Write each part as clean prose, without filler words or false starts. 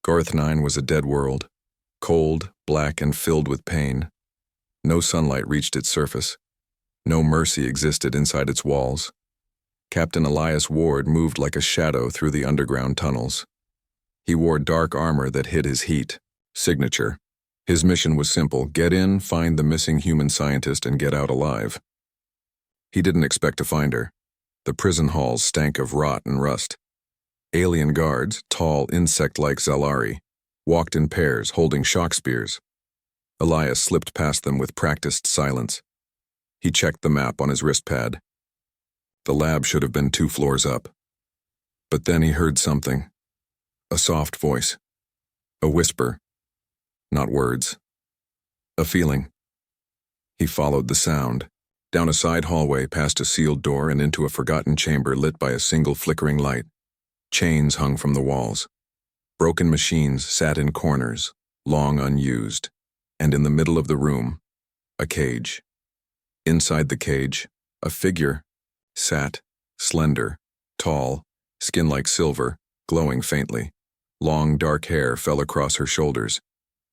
Garth 9 was a dead world, cold, black, and filled with pain. No sunlight reached its surface. No mercy existed inside its walls. Captain Elias Ward moved like a shadow through the underground tunnels. He wore dark armor that hid his heat. Signature. His mission was simple: get in, find the missing human scientist, and get out alive. He didn't expect to find her. The prison halls stank of rot and rust. Alien guards, tall, insect-like Zalari, walked in pairs, holding shock spears. Elias slipped past them with practiced silence. He checked the map on his wristpad. The lab should have been 2 floors up. But then he heard something. A soft voice. A whisper. Not words. A feeling. He followed the sound, down a side hallway, past a sealed door, and into a forgotten chamber lit by a single flickering light. Chains hung from the walls. Broken machines sat in corners, long unused, and in the middle of the room, a cage. Inside the cage, a figure sat, slender, tall, skin like silver, glowing faintly. Long dark hair fell across her shoulders.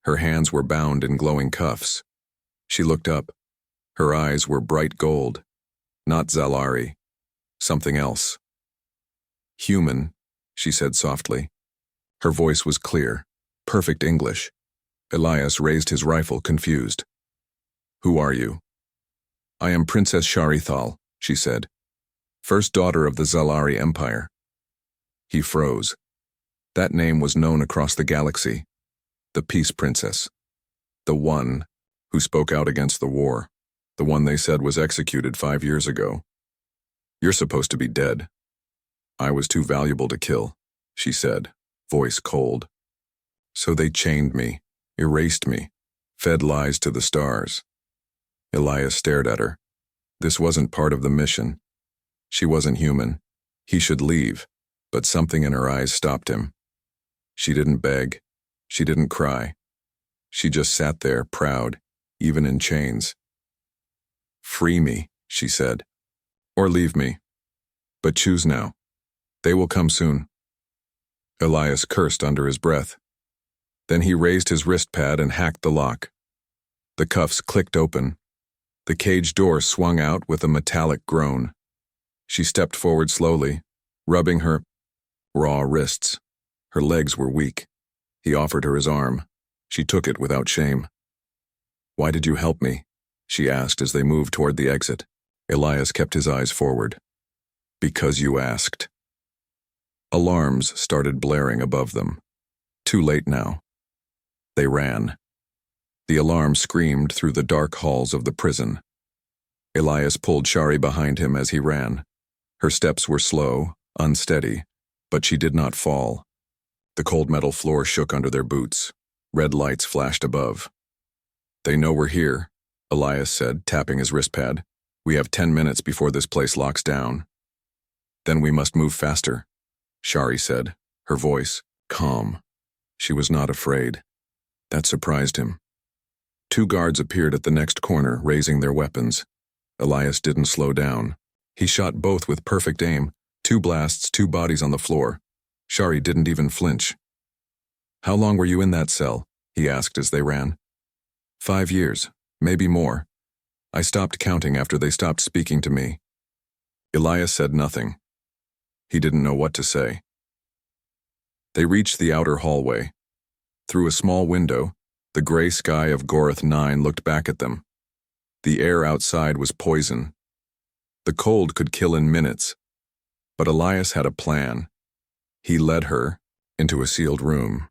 Her hands were bound in glowing cuffs. She looked up. Her eyes were bright gold. Not Zalari. Something else. Human, she said softly. Her voice was clear, perfect English. Elias raised his rifle, confused. Who are you? I am Princess Sharithal, she said. First daughter of the Zalari Empire. He froze. That name was known across the galaxy. The Peace Princess. The one who spoke out against the war. The one they said was executed 5 years ago. You're supposed to be dead. I was too valuable to kill, she said, voice cold. So they chained me, erased me, fed lies to the stars. Elias stared at her. This wasn't part of the mission. She wasn't human. He should leave, but something in her eyes stopped him. She didn't beg. She didn't cry. She just sat there, proud, even in chains. Free me, she said. Or leave me. But choose now. They will come soon. Elias cursed under his breath. Then he raised his wristpad and hacked the lock. The cuffs clicked open. The cage door swung out with a metallic groan. She stepped forward slowly, rubbing her raw wrists. Her legs were weak. He offered her his arm. She took it without shame. Why did you help me? She asked as they moved toward the exit. Elias kept his eyes forward. Because you asked. Alarms started blaring above them. Too late now. They ran. The alarm screamed through the dark halls of the prison. Elias pulled Shari behind him as he ran. Her steps were slow, unsteady, but she did not fall. The cold metal floor shook under their boots. Red lights flashed above. They know we're here, Elias said, tapping his wristpad. We have 10 minutes before this place locks down. Then we must move faster, Shari said, her voice calm. She was not afraid. That surprised him. 2 guards appeared at the next corner, raising their weapons. Elias didn't slow down. He shot both with perfect aim. 2 blasts, 2 bodies on the floor. Shari didn't even flinch. How long were you in that cell? He asked as they ran. 5 years, maybe more. I stopped counting after they stopped speaking to me. Elias said nothing. He didn't know what to say. They reached the outer hallway. Through a small window, the gray sky of Gorath 9 looked back at them. The air outside was poison. The cold could kill in minutes. But Elias had a plan. He led her into a sealed room.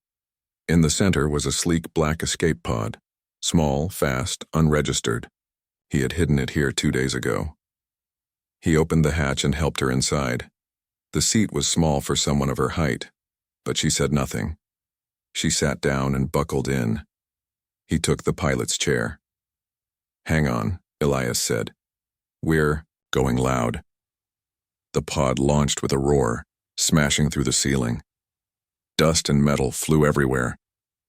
In the center was a sleek black escape pod. Small, fast, unregistered. He had hidden it here 2 days ago. He opened the hatch and helped her inside. The seat was small for someone of her height, but she said nothing. She sat down and buckled in. He took the pilot's chair. Hang on, Elias said. We're going loud. The pod launched with a roar, smashing through the ceiling. Dust and metal flew everywhere.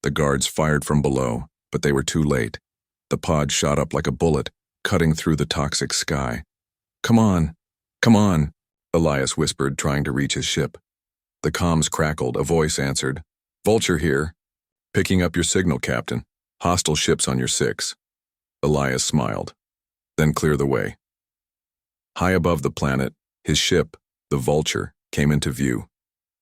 The guards fired from below, but they were too late. The pod shot up like a bullet, cutting through the toxic sky. Come on, come on, Elias whispered, trying to reach his ship. The comms crackled, a voice answered. Vulture here. Picking up your signal, Captain. Hostile ships on your 6. Elias smiled. Then clear the way. High above the planet, his ship, the Vulture, came into view.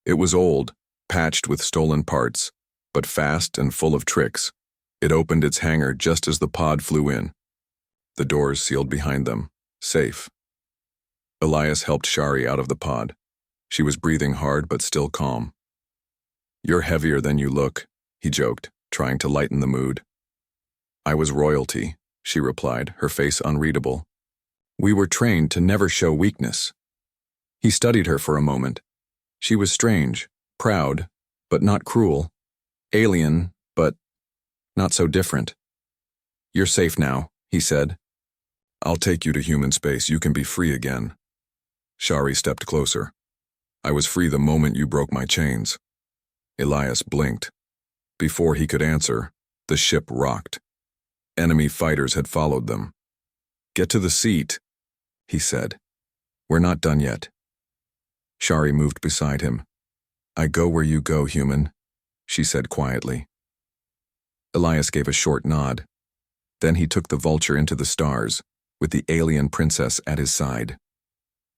It was old, patched with stolen parts, but fast and full of tricks. It opened its hangar just as the pod flew in. The doors sealed behind them, safe. Elias helped Shari out of the pod. She was breathing hard but still calm. "You're heavier than you look," he joked, trying to lighten the mood. "I was royalty," she replied, her face unreadable. "We were trained to never show weakness." He studied her for a moment. She was strange, proud, but not cruel. Alien, but not so different. "You're safe now," he said. "I'll take you to human space. You can be free again." Shari stepped closer. "I was free the moment you broke my chains." Elias blinked. Before he could answer, the ship rocked. Enemy fighters had followed them. "Get to the seat," he said. "We're not done yet." Shari moved beside him. "I go where you go, human," she said quietly. Elias gave a short nod. Then he took the Vulture into the stars, with the alien princess at his side.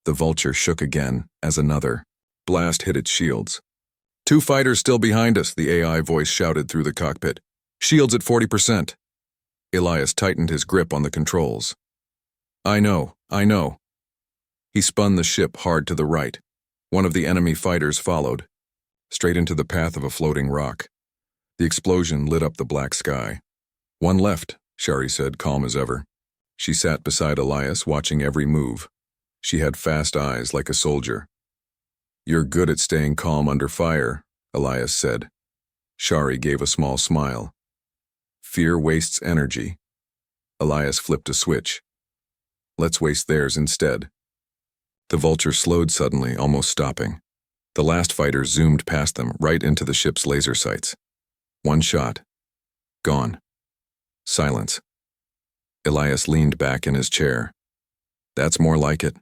The Vulture shook again as another blast hit its shields. "2 fighters still behind us," the AI voice shouted through the cockpit. "Shields at 40%. Elias tightened his grip on the controls. I know. He spun the ship hard to the right. One of the enemy fighters followed, straight into the path of a floating rock. The explosion lit up the black sky. "One left," Shari said, calm as ever. She sat beside Elias, watching every move. She had fast eyes like a soldier. "You're good at staying calm under fire," Elias said. Shari gave a small smile. "Fear wastes energy." Elias flipped a switch. "Let's waste theirs instead." The Vulture slowed suddenly, almost stopping. The last fighter zoomed past them, right into the ship's laser sights. One shot. Gone. Silence. Elias leaned back in his chair. "That's more like it."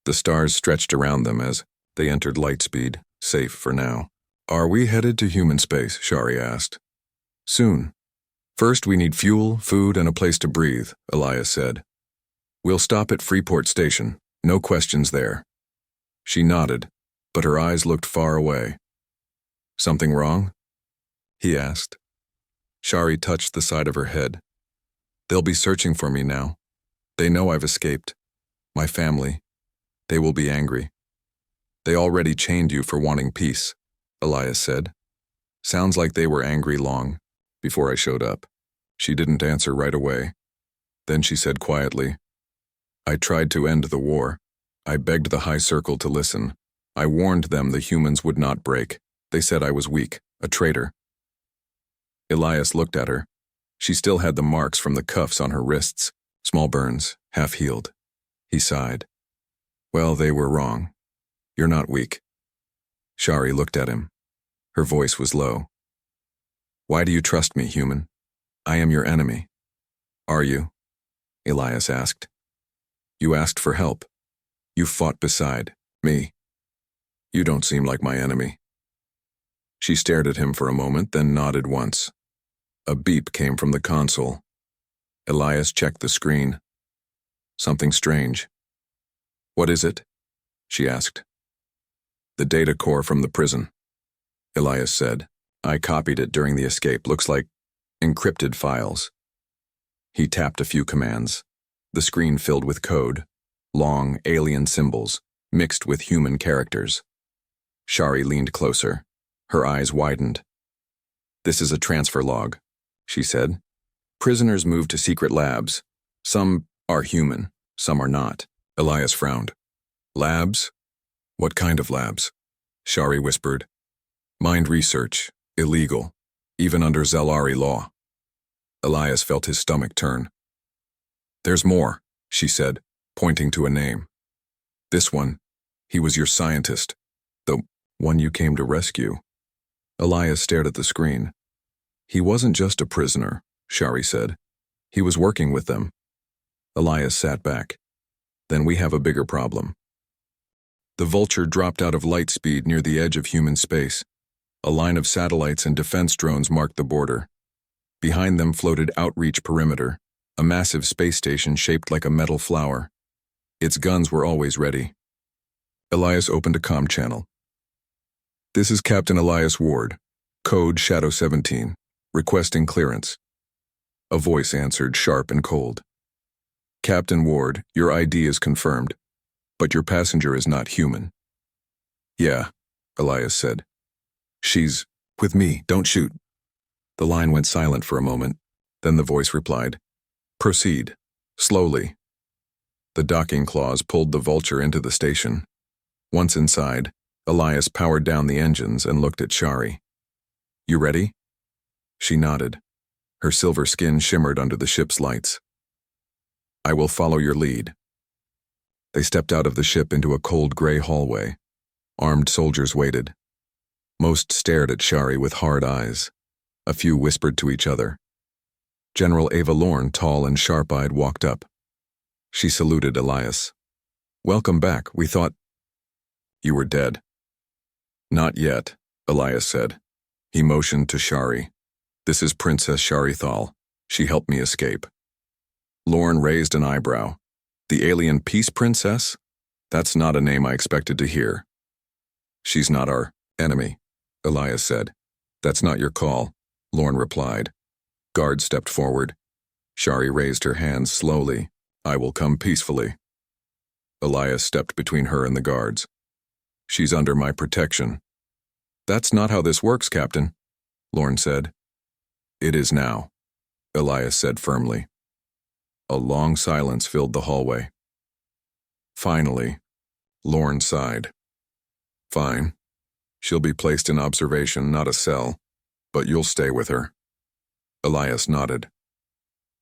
The stars stretched around them as they entered light speed, safe for now. "Are we headed to human space?" Shari asked. "Soon. First we need fuel, food, and a place to breathe," Elias said. "We'll stop at Freeport Station. No questions there." She nodded, but her eyes looked far away. "Something wrong?" he asked. Shari touched the side of her head. "They'll be searching for me now. They know I've escaped. My family. They will be angry." "They already chained you for wanting peace," Elias said. "Sounds like they were angry long before I showed up." She didn't answer right away. Then she said quietly, "I tried to end the war. I begged the High Circle to listen. I warned them the humans would not break. They said I was weak, a traitor." Elias looked at her. She still had the marks from the cuffs on her wrists, small burns, half-healed. He sighed. "Well, they were wrong. You're not weak." Shari looked at him. Her voice was low. "Why do you trust me, human? I am your enemy." "Are you?" Elias asked. "You asked for help. You fought beside me. You don't seem like my enemy." She stared at him for a moment, then nodded once. A beep came from the console. Elias checked the screen. "Something strange." "What is it?" she asked. "The data core from the prison," Elias said. "I copied it during the escape. Looks like encrypted files." He tapped a few commands. The screen filled with code, long alien symbols, mixed with human characters. Shari leaned closer. Her eyes widened. "This is a transfer log," she said. "Prisoners move to secret labs. Some are human, some are not." Elias frowned. "Labs? What kind of labs?" Shari whispered. "Mind research. Illegal. Even under Zelari law." Elias felt his stomach turn. "There's more," she said, pointing to a name. "This one. He was your scientist. The one you came to rescue." Elias stared at the screen. "He wasn't just a prisoner," Shari said. "He was working with them." Elias sat back. "Then we have a bigger problem." The Vulture dropped out of light speed near the edge of human space. A line of satellites and defense drones marked the border. Behind them floated Outreach Perimeter, a massive space station shaped like a metal flower. Its guns were always ready. Elias opened a comm channel. "This is Captain Elias Ward, code Shadow 17, requesting clearance." A voice answered, sharp and cold. "Captain Ward, your ID is confirmed, but your passenger is not human." "Yeah," Elias said. "She's with me, don't shoot." The line went silent for a moment, then the voice replied, "Proceed, slowly." The docking claws pulled the Vulture into the station. Once inside, Elias powered down the engines and looked at Shari. "You ready?" She nodded. Her silver skin shimmered under the ship's lights. "I will follow your lead." They stepped out of the ship into a cold gray hallway. Armed soldiers waited. Most stared at Shari with hard eyes. A few whispered to each other. General Ava Lorne, tall and sharp-eyed, walked up. She saluted Elias. "Welcome back. We thought you were dead." "Not yet," Elias said. He motioned to Shari. "This is Princess Shari Thal. She helped me escape." Lorne raised an eyebrow. "The alien peace princess? That's not a name I expected to hear." "She's not our enemy," Elias said. "That's not your call," Lorne replied. Guards stepped forward. Shari raised her hands slowly. "I will come peacefully." Elias stepped between her and the guards. "She's under my protection." "That's not how this works, Captain," Lorne said. "It is now," Elias said firmly. A long silence filled the hallway. Finally, Lorne sighed. "Fine. She'll be placed in observation, not a cell, but you'll stay with her." Elias nodded.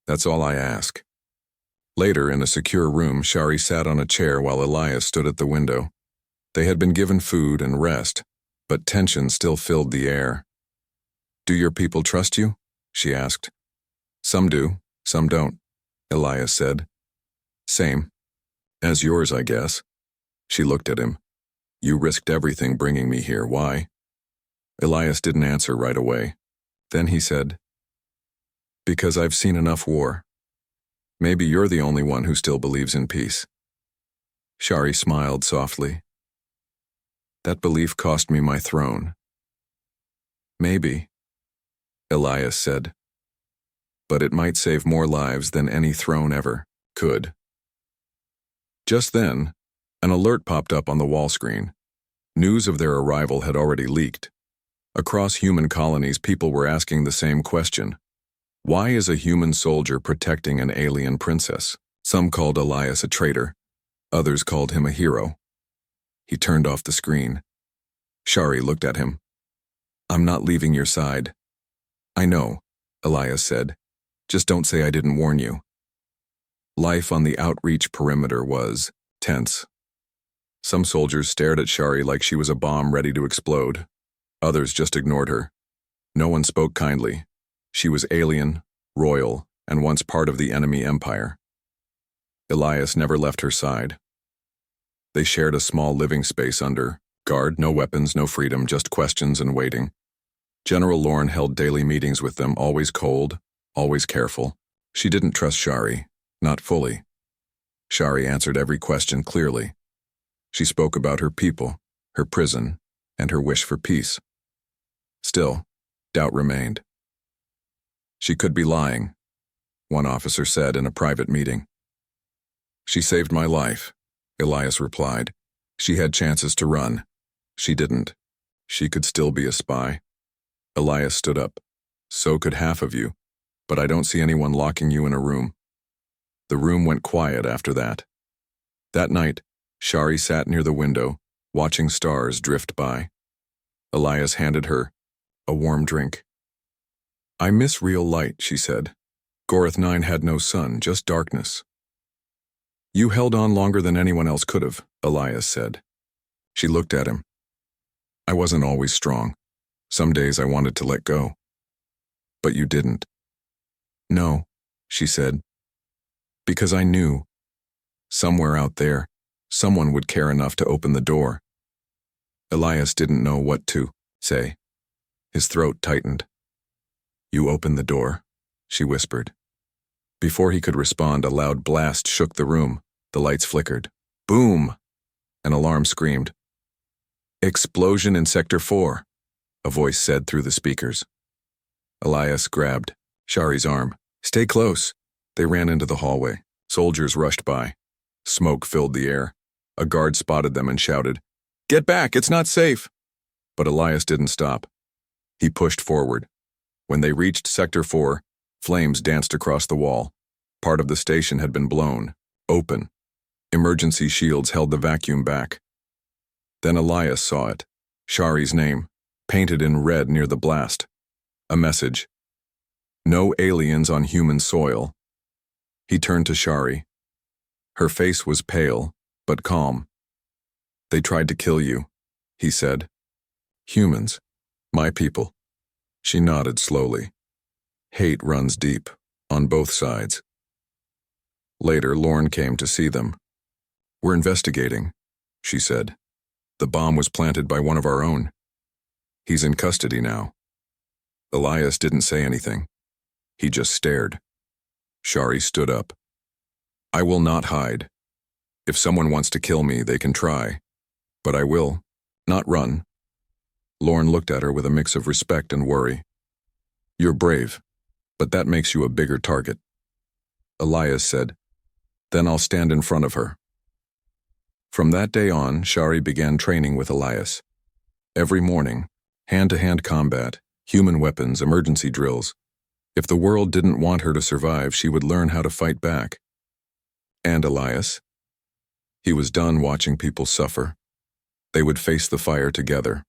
"That's all I ask." Later, in a secure room, Shari sat on a chair while Elias stood at the window. They had been given food and rest, but tension still filled the air. "Do your people trust you?" she asked. "Some do, some don't," Elias said. "Same as yours, I guess." She looked at him. "You risked everything bringing me here. Why?" Elias didn't answer right away. Then he said, "Because I've seen enough war. Maybe you're the only one who still believes in peace." Shari smiled softly. "That belief cost me my throne." "Maybe," Elias said. "But it might save more lives than any throne ever could." Just then, an alert popped up on the wall screen. News of their arrival had already leaked. Across human colonies, people were asking the same question. Why is a human soldier protecting an alien princess? Some called Elias a traitor. Others called him a hero. He turned off the screen. Shari looked at him. "I'm not leaving your side." "I know," Elias said. "Just don't say I didn't warn you." Life on the Outreach Perimeter was tense. Some soldiers stared at Shari like she was a bomb ready to explode. Others just ignored her. No one spoke kindly. She was alien, royal, and once part of the enemy empire. Elias never left her side. They shared a small living space under guard, no weapons, no freedom, just questions and waiting. General Lorne held daily meetings with them, always cold, always careful. She didn't trust Shari, not fully. Shari answered every question clearly. She spoke about her people, her prison, and her wish for peace. Still, doubt remained. "She could be lying," one officer said in a private meeting. "She saved my life," Elias replied. "She had chances to run. She didn't. She could still be a spy." Elias stood up. "So could half of you, but I don't see anyone locking you in a room." The room went quiet after that. That night, Shari sat near the window, watching stars drift by. Elias handed her a warm drink. "I miss real light," she said. "Gorath 9 had no sun, just darkness." "You held on longer than anyone else could have," Elias said. She looked at him. "I wasn't always strong. Some days I wanted to let go." "But you didn't." "No," she said. "Because I knew. Somewhere out there, someone would care enough to open the door." Elias didn't know what to say. His throat tightened. "You open the door," she whispered. Before he could respond, a loud blast shook the room. The lights flickered. Boom! An alarm screamed. "Explosion in Sector 4, a voice said through the speakers. Elias grabbed Shari's arm. "Stay close." They ran into the hallway. Soldiers rushed by. Smoke filled the air. A guard spotted them and shouted, "Get back, it's not safe." But Elias didn't stop. He pushed forward. When they reached Sector 4, flames danced across the wall. Part of the station had been blown open. Emergency shields held the vacuum back. Then Elias saw it. Shari's name, painted in red near the blast. A message. "No aliens on human soil." He turned to Shari. Her face was pale, but calm. "They tried to kill you," he said. "Humans. My people." She nodded slowly. Hate runs deep, on both sides. Later, Lorne came to see them. "We're investigating," she said. "The bomb was planted by one of our own. He's in custody now." Elias didn't say anything. He just stared. Shari stood up. "I will not hide. If someone wants to kill me, they can try. But I will not run." Lorne looked at her with a mix of respect and worry. "You're brave, but that makes you a bigger target." Elias said, "Then I'll stand in front of her." From that day on, Shari began training with Elias. Every morning, hand-to-hand combat, human weapons, emergency drills. If the world didn't want her to survive, she would learn how to fight back. And Elias? He was done watching people suffer. They would face the fire together.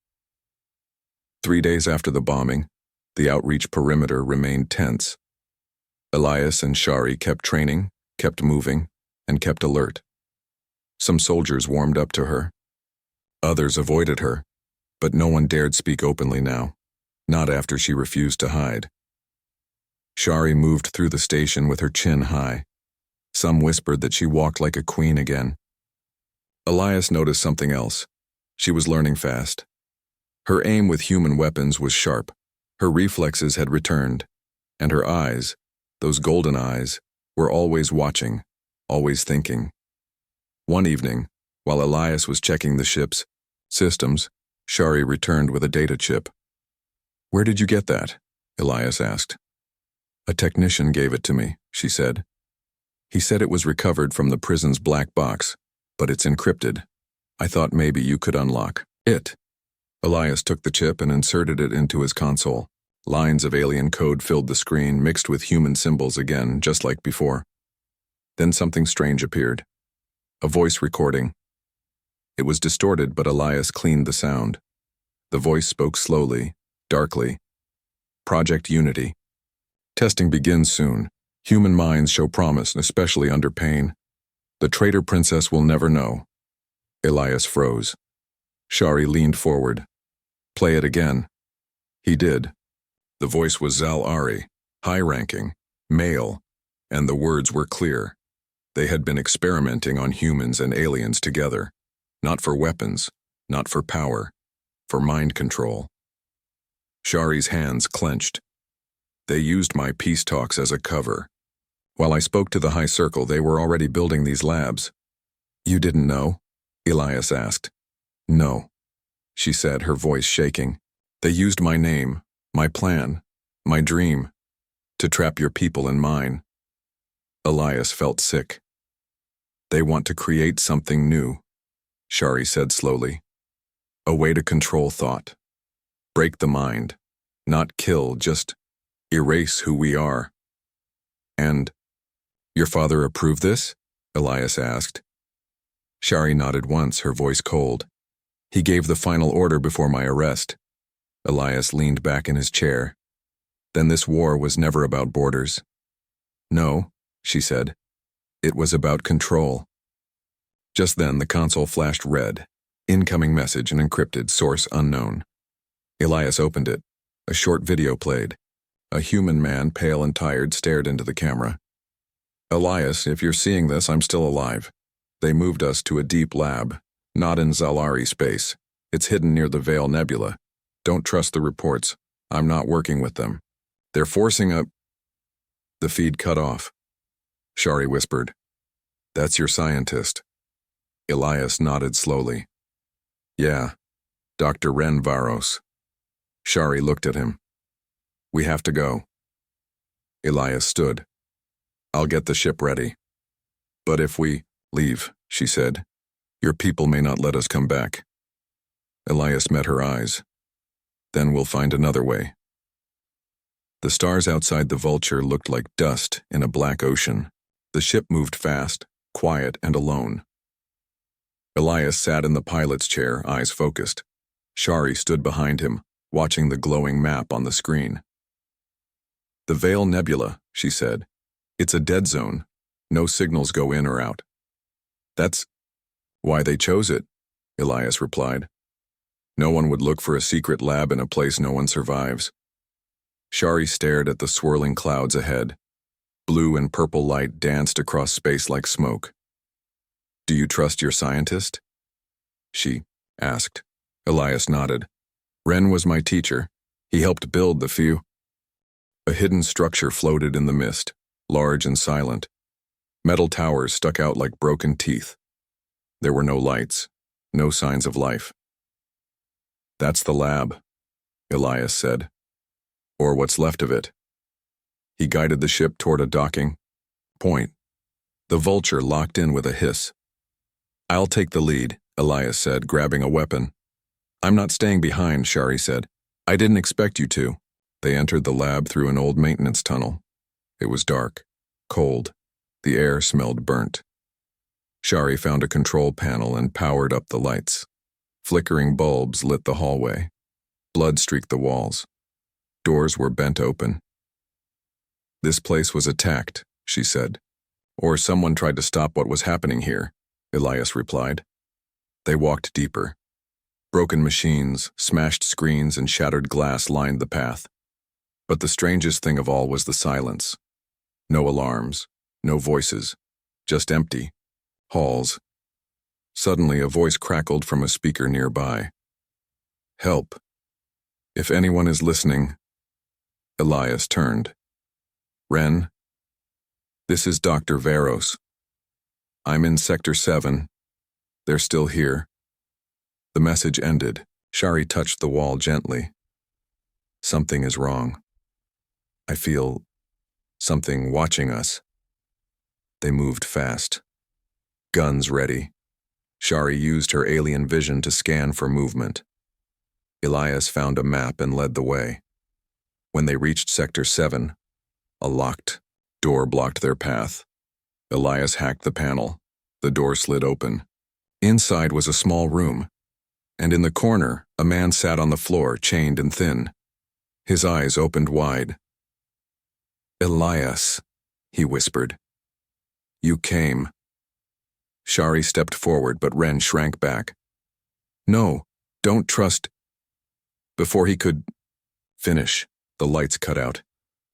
3 days after the bombing, the outreach perimeter remained tense. Elias and Shari kept training, kept moving, and kept alert. Some soldiers warmed up to her. Others avoided her, but no one dared speak openly now, not after she refused to hide. Shari moved through the station with her chin high. Some whispered that she walked like a queen again. Elias noticed something else. She was learning fast. Her aim with human weapons was sharp. Her reflexes had returned, and her eyes, those golden eyes, were always watching, always thinking. One evening, while Elias was checking the ship's systems, Shari returned with a data chip. "Where did you get that?" Elias asked. "A technician gave it to me," she said. "He said it was recovered from the prison's black box, but it's encrypted. I thought maybe you could unlock it." Elias took the chip and inserted it into his console. Lines of alien code filled the screen, mixed with human symbols again, just like before. Then something strange appeared. A voice recording. It was distorted, but Elias cleaned the sound. The voice spoke slowly, darkly. "Project Unity. Testing begins soon. Human minds show promise, especially under pain. The traitor princess will never know." Elias froze. Shari leaned forward. "Play it again." He did. The voice was Zal-Ari, high-ranking, male, and the words were clear. They had been experimenting on humans and aliens together. Not for weapons, not for power, for mind control. Shari's hands clenched. "They used my peace talks as a cover. While I spoke to the High Circle, they were already building these labs." "You didn't know?" Elias asked. "No," she said, her voice shaking. "They used my name, my plan, my dream, to trap your people and mine." Elias felt sick. "They want to create something new," Shari said slowly. "A way to control thought. Break the mind. Not kill, just erase who we are." "And your father approved this?" Elias asked. Shari nodded once, her voice cold. "He gave the final order before my arrest." Elias leaned back in his chair. "Then this war was never about borders." "No," she said. "It was about control." Just then, the console flashed red. Incoming message and encrypted, source unknown. Elias opened it. A short video played. A human man, pale and tired, stared into the camera. "Elias, if you're seeing this, I'm still alive. They moved us to a deep lab, not in Zal-Ari space. It's hidden near the Veil Nebula. Don't trust the reports. I'm not working with them. They're forcing a... The feed cut off. Shari whispered, "That's your scientist." Elias nodded slowly. "Yeah, Dr. Ren Varos." Shari looked at him. "We have to go." Elias stood. "I'll get the ship ready." "But if we leave," she said, "your people may not let us come back." Elias met her eyes. "Then we'll find another way." The stars outside the Vulture looked like dust in a black ocean. The ship moved fast, quiet and alone. Elias sat in the pilot's chair, eyes focused. Shari stood behind him, watching the glowing map on the screen. "The Veil Nebula," she said. "It's a dead zone. No signals go in or out." "That's why they chose it," Elias replied. "No one would look for a secret lab in a place no one survives." Shari stared at the swirling clouds ahead. Blue and purple light danced across space like smoke. "Do you trust your scientist?" she asked. Elias nodded. "Ren was my teacher. He helped build the few." A hidden structure floated in the mist, large and silent. Metal towers stuck out like broken teeth. There were no lights, no signs of life. "That's the lab," Elias said. "Or what's left of it." He guided the ship toward a docking point. The Vulture locked in with a hiss. "I'll take the lead," Elias said, grabbing a weapon. "I'm not staying behind," Shari said. "I didn't expect you to." They entered the lab through an old maintenance tunnel. It was dark, cold. The air smelled burnt. Shari found a control panel and powered up the lights. Flickering bulbs lit the hallway. Blood streaked the walls. Doors were bent open. "This place was attacked," she said. "Or someone tried to stop what was happening here," Elias replied. They walked deeper. Broken machines, smashed screens, and shattered glass lined the path. But the strangest thing of all was the silence. No alarms, no voices, just empty halls. Suddenly, a voice crackled from a speaker nearby. "Help. If anyone is listening." Elias turned. "Ren, this is Dr. Varos. I'm in Sector 7. They're still here." The message ended. Shari touched the wall gently. "Something is wrong. I feel something watching us." They moved fast. Guns ready. Shari used her alien vision to scan for movement. Elias found a map and led the way. When they reached Sector 7, a locked door blocked their path. Elias hacked the panel. The door slid open. Inside was a small room, and in the corner, a man sat on the floor, chained and thin. His eyes opened wide. "Elias," he whispered. "You came." Shari stepped forward, but Ren shrank back. "No, don't trust." Before he could finish, the lights cut out.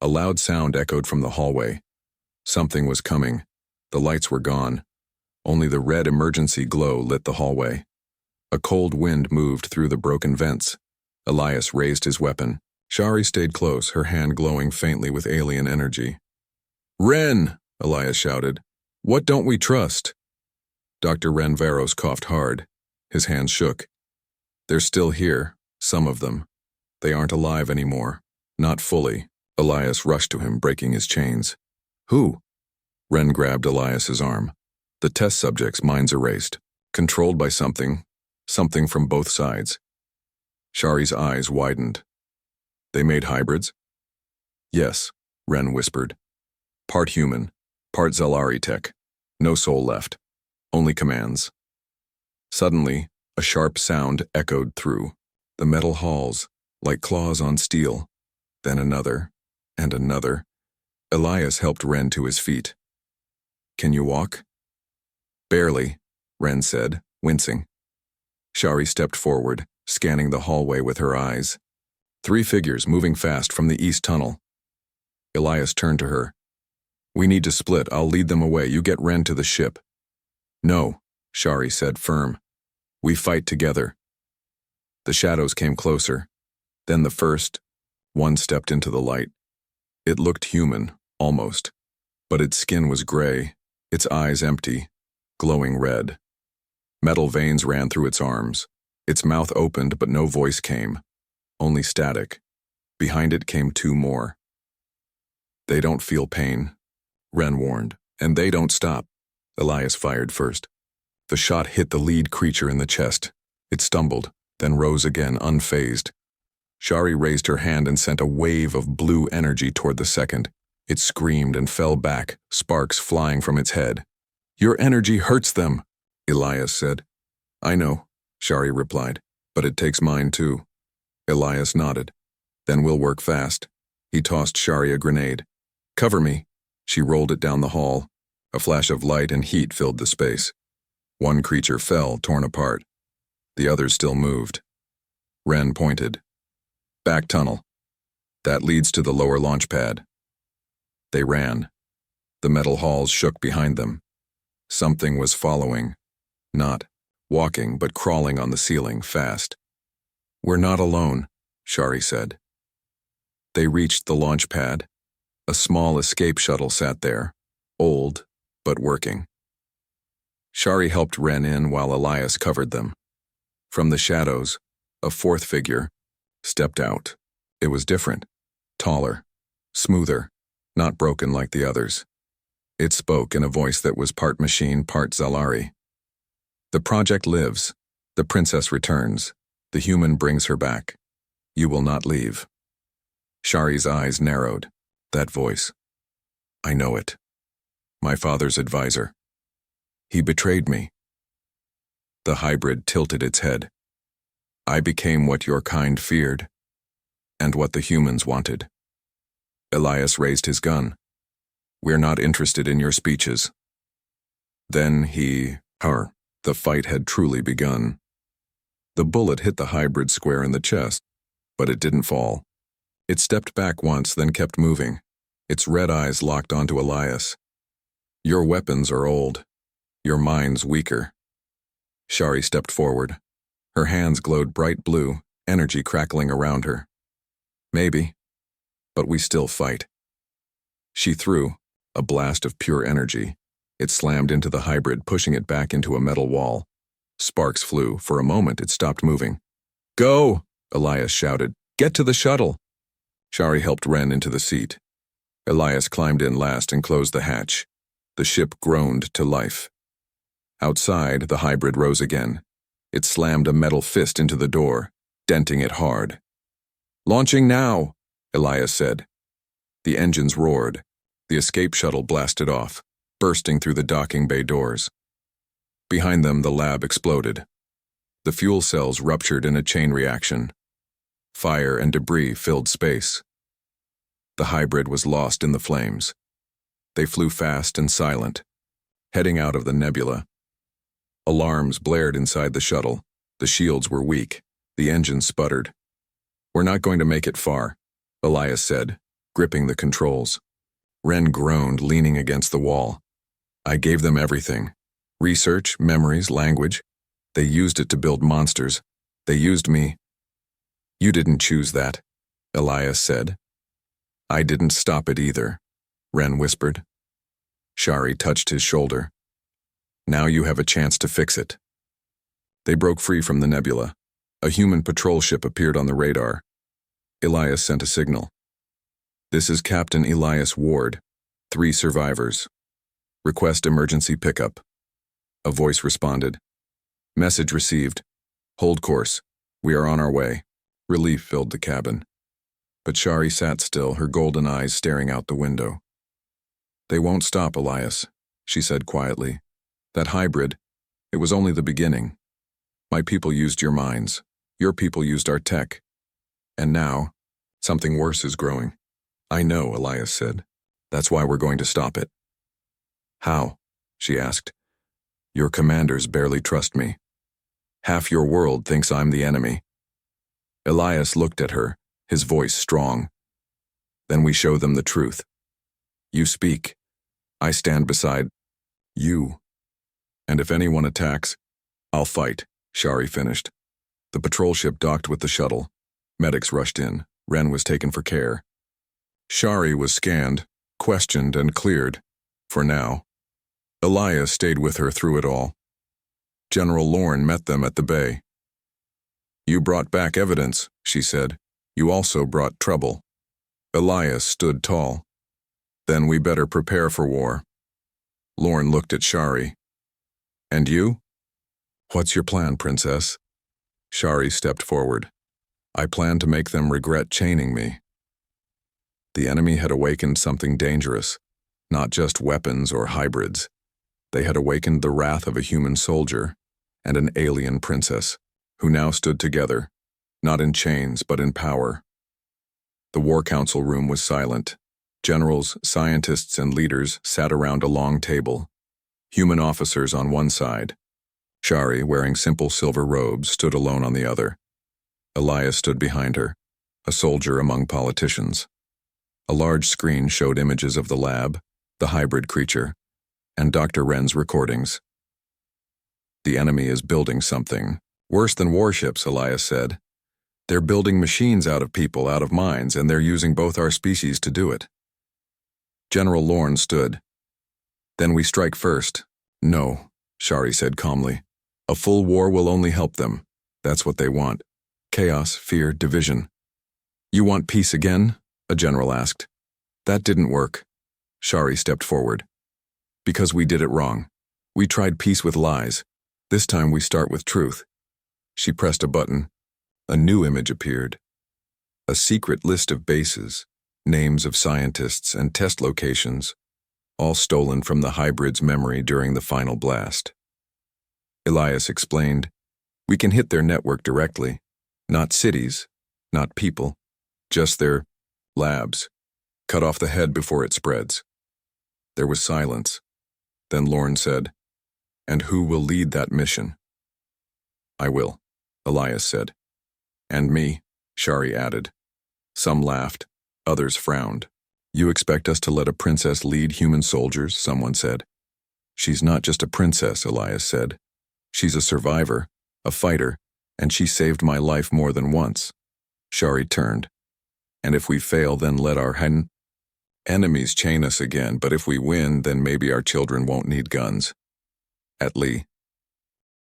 A loud sound echoed from the hallway. Something was coming. The lights were gone. Only the red emergency glow lit the hallway. A cold wind moved through the broken vents. Elias raised his weapon. Shari stayed close, her hand glowing faintly with alien energy. "Ren!" Elias shouted. "What don't we trust?" Dr. Ren Varos coughed hard. His hands shook. "They're still here, some of them. They aren't alive anymore. Not fully." Elias rushed to him, breaking his chains. "Who?" Ren grabbed Elias's arm. "The test subjects' minds erased. Controlled by something from both sides." Shari's eyes widened. "They made hybrids?" "Yes," Ren whispered. "Part human, part Zalari tech. No soul left. Only commands." Suddenly, a sharp sound echoed through the metal halls, like claws on steel. Then another, and another. Elias helped Ren to his feet. "Can you walk?" "Barely," Ren said, wincing. Shari stepped forward, scanning the hallway with her eyes. 3 figures moving fast from the east tunnel. Elias turned to her. "We need to split. I'll lead them away. You get Ren to the ship." "No," Shari said, firm. "We fight together." The shadows came closer. Then the first, One stepped into the light. It looked human, almost, but its skin was gray, its eyes empty, glowing red. Metal veins ran through its arms. Its mouth opened, but no voice came, only static. Behind it came two more. They don't feel pain, Ren warned, and they don't stop. Elias fired first. The shot hit the lead creature in the chest. It stumbled, then rose again, unfazed. Shari raised her hand and sent a wave of blue energy toward the second. It screamed and fell back, sparks flying from its head. "Your energy hurts them," Elias said. "I know," Shari replied, "but it takes mine too." Elias nodded. "Then we'll work fast." He tossed Shari a grenade. "Cover me." She rolled it down the hall. A flash of light and heat filled the space. One creature fell, torn apart. The others still moved. Ren pointed. "Back tunnel. That leads to the lower launch pad." They ran. The metal halls shook behind them. Something was following. Not walking, but crawling on the ceiling, fast. "We're not alone," Shari said. They reached the launch pad. A small escape shuttle sat there, old, but working. Shari helped Ren in while Elias covered them. From the shadows, a fourth figure stepped out. It was different, taller, smoother, not broken like the others. It spoke in a voice that was part machine, part Zalari. "The project lives. The princess returns. The human brings her back. You will not leave." Shari's eyes narrowed. That voice. "I know it. My father's advisor. He betrayed me." The hybrid tilted its head. "I became what your kind feared, and what the humans wanted." Elias raised his gun. "We're not interested in your speeches." Then the fight had truly begun. The bullet hit the hybrid square in the chest, but it didn't fall. It stepped back once, then kept moving. Its red eyes locked onto Elias. "Your weapons are old. Your mind's weaker." Shari stepped forward. Her hands glowed bright blue, energy crackling around her. "Maybe, but we still fight." She threw a blast of pure energy. It slammed into the hybrid, pushing it back into a metal wall. Sparks flew. For a moment, it stopped moving. "Go!" Elias shouted. "Get to the shuttle!" Shari helped Ren into the seat. Elias climbed in last and closed the hatch. The ship groaned to life. Outside, the hybrid rose again. It slammed a metal fist into the door, denting it hard. "Launching now," Elias said. The engines roared. The escape shuttle blasted off, bursting through the docking bay doors. Behind them, the lab exploded. The fuel cells ruptured in a chain reaction. Fire and debris filled space. The hybrid was lost in the flames. They flew fast and silent, heading out of the nebula. Alarms blared inside the shuttle. The shields were weak. The engines sputtered. "We're not going to make it far," Elias said, gripping the controls. Ren groaned, leaning against the wall. "I gave them everything. Research, memories, language. They used it to build monsters. They used me." "You didn't choose that," Elias said. "I didn't stop it either," Ren whispered. Shari touched his shoulder. "Now you have a chance to fix it." They broke free from the nebula. A human patrol ship appeared on the radar. Elias sent a signal. "This is Captain Elias Ward. 3 survivors. Request emergency pickup." A voice responded. "Message received. Hold course. We are on our way." Relief filled the cabin. But Shari sat still, her golden eyes staring out the window. "They won't stop, Elias," she said quietly. "That hybrid, it was only the beginning. My people used your minds. Your people used our tech. And now, something worse is growing." "I know," Elias said. "That's why we're going to stop it." "How?" she asked. "Your commanders barely trust me. Half your world thinks I'm the enemy." Elias looked at her, his voice strong. "Then we show them the truth. You speak. I stand beside you. And if anyone attacks, I'll fight," Shari finished. The patrol ship docked with the shuttle. Medics rushed in. Ren was taken for care. Shari was scanned, questioned, and cleared. For now. Elias stayed with her through it all. General Lorne met them at the bay. "You brought back evidence," she said. "You also brought trouble." Elias stood tall. "Then we better prepare for war." Lorne looked at Shari. "And you?" "What's your plan, Princess?" Shari stepped forward. "I plan to make them regret chaining me." The enemy had awakened something dangerous, not just weapons or hybrids. They had awakened the wrath of a human soldier and an alien princess, who now stood together, not in chains but in power. The War Council room was silent. Generals, scientists, and leaders sat around a long table. Human officers on one side. Shari, wearing simple silver robes, stood alone on the other. Elias stood behind her, a soldier among politicians. A large screen showed images of the lab, the hybrid creature, and Dr. Wren's recordings. "The enemy is building something. Worse than warships," Elias said. "They're building machines out of people, out of minds, and they're using both our species to do it." General Lorne stood. "Then we strike first." "No," Shari said calmly. "A full war will only help them. That's what they want. Chaos, fear, division." "You want peace again?" a general asked. "That didn't work." Shari stepped forward. "Because we did it wrong. We tried peace with lies. This time we start with truth." She pressed a button. A new image appeared. A secret list of bases, names of scientists, and test locations, all stolen from the hybrid's memory during the final blast. Elias explained, "We can hit their network directly. Not cities, not people, just their labs. Cut off the head before it spreads." There was silence. Then Lorne said, "And who will lead that mission?" "I will," Elias said. "And me," Shari added. Some laughed, others frowned. "You expect us to let a princess lead human soldiers?" someone said. "She's not just a princess," Elias said. "She's a survivor, a fighter, and she saved my life more than once." Shari turned. "And if we fail, then let our enemies chain us again, but if we win, then maybe our children won't need guns." At Lee.